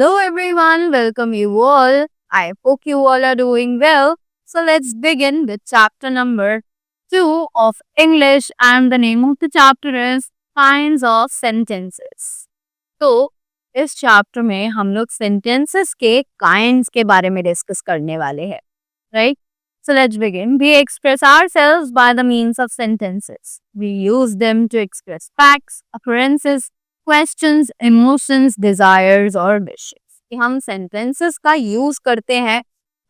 Hello everyone, welcome you all. I hope you all are doing well. So let's begin with chapter number 2 of English, and the name of the chapter is Kinds of Sentences. तो इस chapter में हम लोग sentences के kinds के बारे में discuss करने वाले हैं, right? So let's begin. We express ourselves by the means of sentences. We use them to express facts, occurrences, questions, emotions, desires और विशेस कि हम सेंटेंसेस का यूज करते हैं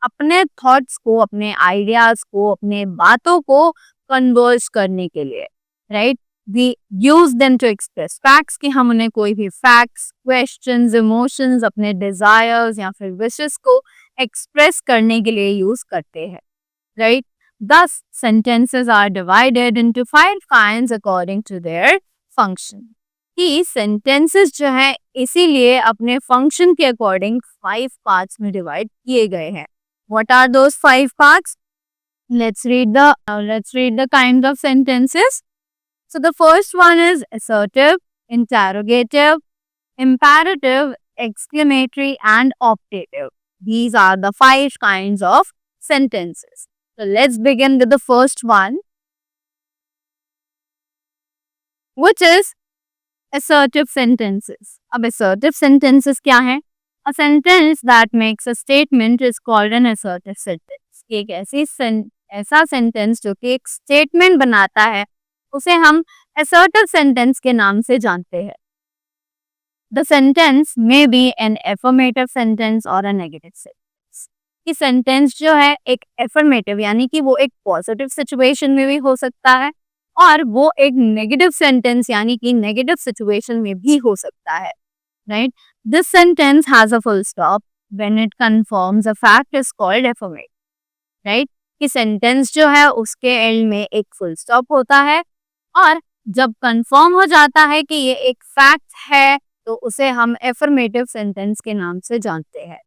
अपने थॉट्स को, अपने आइडियाज को, अपने बातों को कन्वर्ज करने के लिए, right? We use them to express facts कि हम उन्हें कोई भी फैक्ट्स, क्वेश्चंस, इमोशंस, अपने डिजायर्स या फिर विशेस को एक्सप्रेस करने के लिए यूज करते हैं, right? Thus, sentences are divided into 5 kinds according to their function. कि सेंटेंसेस जो है इसीलिए अपने फंक्शन के अकॉर्डिंग 5 पार्ट्स में डिवाइड किए गए हैं. What are those 5 parts? Let's read the kinds of sentences. So the first one is assertive, interrogative, imperative, exclamatory and optative. These are the 5 kinds of sentences. So let's begin with the first one, which is assertive sentences. अब assertive sentences क्या है? A sentence that makes a statement is called an assertive sentence. एक ऐसा sentence जो कि एक statement बनाता है उसे हम assertive sentence के नाम से जानते हैं. The sentence may be an affirmative sentence or a negative sentence. कि sentence जो है एक affirmative यानी कि वो एक positive situation में भी हो सकता है और वो एक नेगेटिव सेंटेंस यानी कि नेगेटिव सिचुएशन में भी हो सकता है, right? This sentence has a full stop when it confirms a fact is called affirmative, right? कि सेंटेंस जो है उसके एंड में एक फुल स्टॉप होता है और जब कंफर्म हो जाता है कि ये एक फैक्ट है तो उसे हम एफर्मेटिव सेंटेंस के नाम से जानते हैं,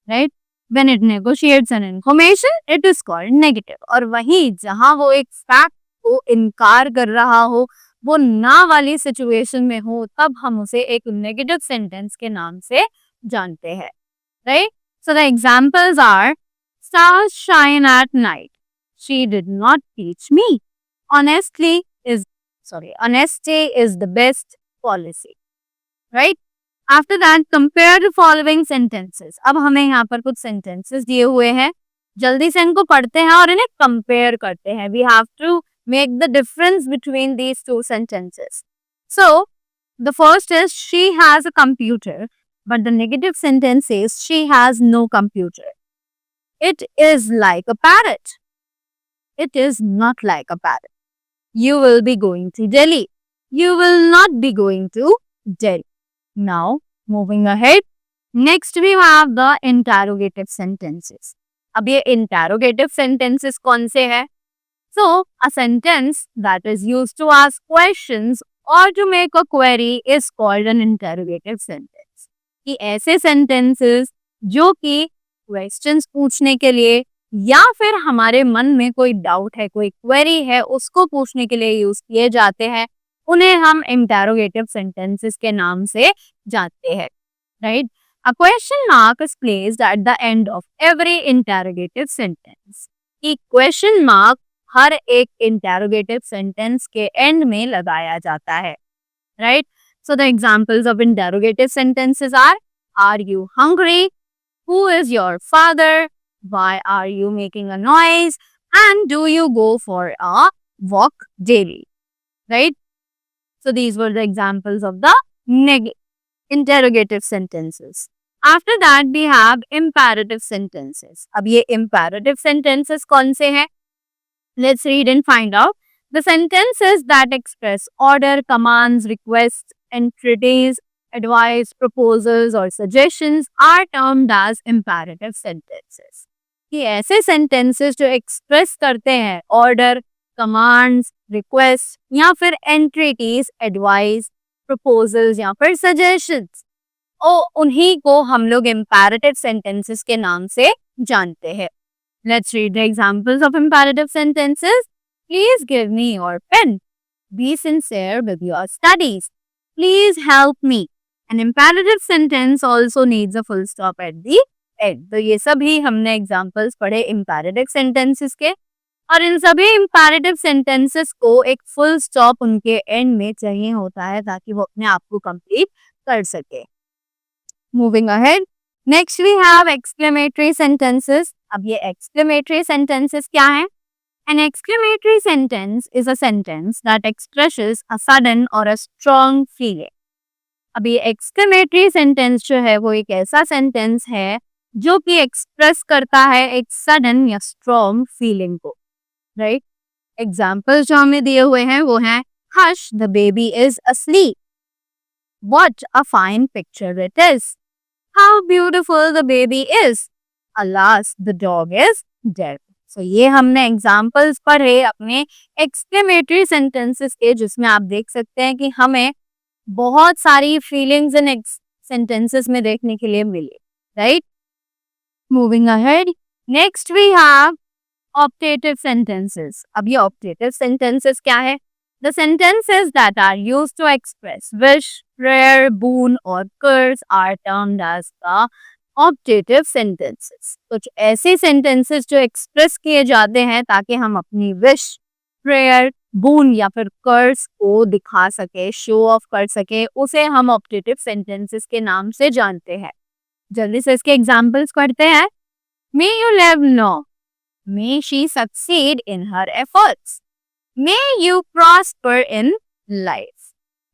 right? When it negotiates an information it is called negative. और वहीं जहां वो एक फैक्ट को इनकार कर रहा हो, वो ना वाली सिचुएशन में हो, तब हम उसे एक नेगेटिव सेंटेंस के नाम से जानते हैं, right? So the examples are stars shine at night, she did not teach me, honestly honesty is the best policy, right? After that, compare the following sentences. अब हमें यहाँ पर कुछ sentences दिए हुए हैं, जल्दी से इनको पढ़ते हैं और इन्हें कंपेयर करते हैं. We have to make the difference between these two sentences. So, the first is she has a computer, but the negative sentence says she has no computer. It is like a parrot. It is not like a parrot. You will be going to Delhi. You will not be going to Delhi. Now, moving ahead. Next we have the interrogative sentences. अब ये interrogative sentences कौन से हैं? So, a sentence that is used to ask questions or to make a query is called an interrogative sentence. कि ऐसे sentences जो कि questions पूछने के लिए या फिर हमारे मन में कोई डाउट है, कोई query है, उसको पूछने के लिए यूज किए जाते हैं, उन्हें हम interrogative sentences के नाम से जानते हैं, right? A question mark is placed at the end of every interrogative sentence. कि question mark हर एक इंटेरोगेटिव सेंटेंस के एंड में लगाया जाता है, right? So the examples of interrogative sentences are you hungry, who is your father, why are you making a noise, and do you go for a walk daily, right? So these were the examples of the interrogative sentences. After that we have imperative sentences. अब ये imperative sentences कौन से हैं? Let's read and find out. The sentences that express order, commands, requests, entreaties, advice, proposals or suggestions are termed as imperative sentences. कि ऐसे sentences जो express करते हैं order, commands, requests या फिर entreaties, advice, proposals या फिर suggestions, उन्हीं को हम लोग imperative sentences के नाम से जानते हैं. Let's read the examples of imperative sentences. Please give me your pen. Be sincere with your studies. Please help me. An imperative sentence also needs a full stop at the end. तो ये सभी हमने examples पढ़े imperative sentences के, और इन सभी imperative sentences को एक फुल स्टॉप उनके एंड में चाहिए होता है ताकि वो अपने आप को कंप्लीट कर सके. Moving ahead, next we have exclamatory sentences. अब ये exclamatory sentences क्या है? An exclamatory sentence is a sentence that expresses a sudden or a strong feeling. अब ये exclamatory sentence जो है वो एक ऐसा sentence है जो कि एक्सप्रेस करता है एक सडन या स्ट्रॉन्ग फीलिंग को, राइट? एग्जाम्पल्स जो हमें दिए हुए हैं वो हैं hush the baby is asleep. What a fine picture it is. How beautiful the baby is. Alas, the dog is dead. So ये हमने एग्जाम्पल्स पढ़े अपने एक्सक्लेमेटरी सेंटेंसेस के, जिसमें आप देख सकते हैं कि हमें बहुत सारी फीलिंग्स इन सेंटेंसेस में देखने के लिए मिली, right? Moving ahead, next we have optative sentences. अब ये ऑप्टेटिव सेंटेंसेस क्या है? The sentences that are used to express wish, prayer, boon or curse are termed as the optative sentences. कुछ ऐसे sentences जो express किए जाते हैं ताकि हम अपनी wish, prayer, boon या फिर curse को दिखा सके, show off कर सके, उसे हम optative sentences के नाम से जानते हैं. जल्दी से इसके examples पढ़ते हैं. May you live long. May she succeed in her efforts. May you prosper in life,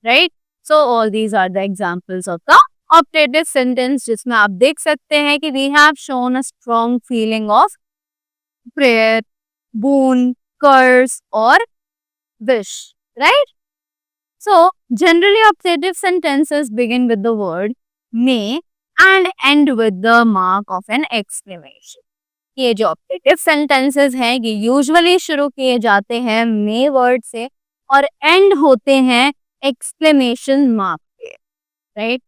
right? So all these are the examples of the optative sentence, जिसमें आप देख सकते हैं कि we have shown a strong feeling of prayer, boon, curse or wish, right? So generally optative sentences begin with the word may and end with the mark of an exclamation. ये जो optative sentences हैं ये usually शुरू किए जाते हैं मे word से और एंड होते हैं एक्सक्लेमेशन मार्क पे, right?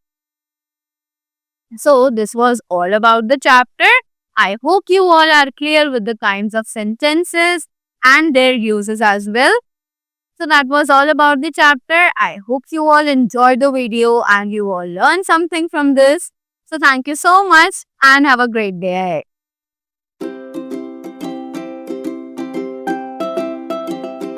So this was all about the chapter. I hope you all are clear with the kinds of sentences and their uses as well. So that was all about the chapter. I hope you all enjoyed the video and you all learned something from this. So thank you so much and have a great day ahead.